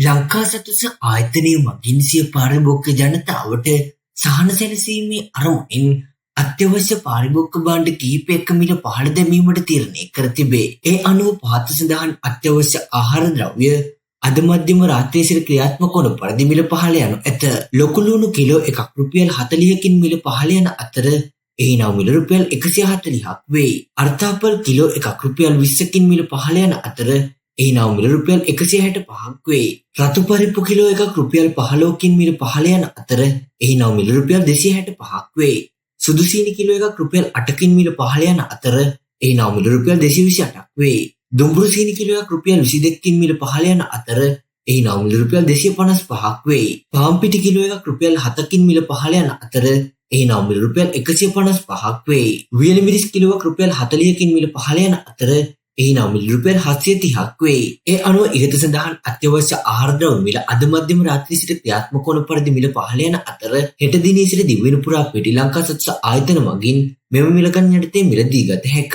ලංකා සතුස ආයතනය මගින් සිය පාරිභෝගික ජනතාවට සහන සැලසීමේ අරමුණින් අත්‍යවශ්‍ය පාරිභෝගික භාණ්ඩ කිහිපයක මිල පහළ දැමීමට තීරණය කර තිබේ. ඒ අනුව පහත සඳහන් අත්‍යවශ්‍ය ආහාර ද්‍රව්‍ය අද මධ්‍යම රාත්‍රී සිට ක්‍රියාත්මක වන පරිදි මිල පහළ යනු ඇත. ලොකු ලුණු කිලෝ එකක් රුපියල් 40කින් මිල පහළ යන අතර එහි නව මිල රුපියල් 140ක් වේ. අර්ථාපල් කිලෝ එකක් රුපියල් 20කින් මිල පහළ යන අතර එහි නව මිල රුපියල් 165ක් වේ. රතු පරිප්පු කිලෝ එකක් රුපියල් 15කින් මිල පහළ යන අතර එහි නව මිල රුපියල් 265ක් වේ. සුදු සීනි කිලෝ එකක් රුපියල් 8කින් මිල පහළ යන අතර එහි නව මිල රුපියල් 228ක් වේ. දුම්බුරු සීනි කිලෝ එකක් රුපියල් 22කින් මිල පහළ යන අතර එහි නව මිල රුපියල් 255ක් වේ. පාන් පිටි කිලෝ එකක් රුපියල් 7කින් මිල පහළ යන අතර එහි නව මිල රුපියල් 155ක් වේ. වියලි මිරිස් කිලෝ එකක් රුපියල් 40කින් මිල පහළ යන අතර එහි නව මිල රුපියල් 730ක් වේ. ඒ අනුව ඉහත සඳහන් අත්‍යවශ්‍ය ආහාර ද්‍රව්‍ය මිල අද මධ්‍යම රාත්‍රී සිට ක්‍රියාත්මක වන පරිදි මිල පහළ යන අතර හෙට දිනේ සිට දිවයින පුරා පිටි ලංකා සතුස ආයතන මගින් මෙම මිල ගණන් යටතේ මිලදී ගත හැක.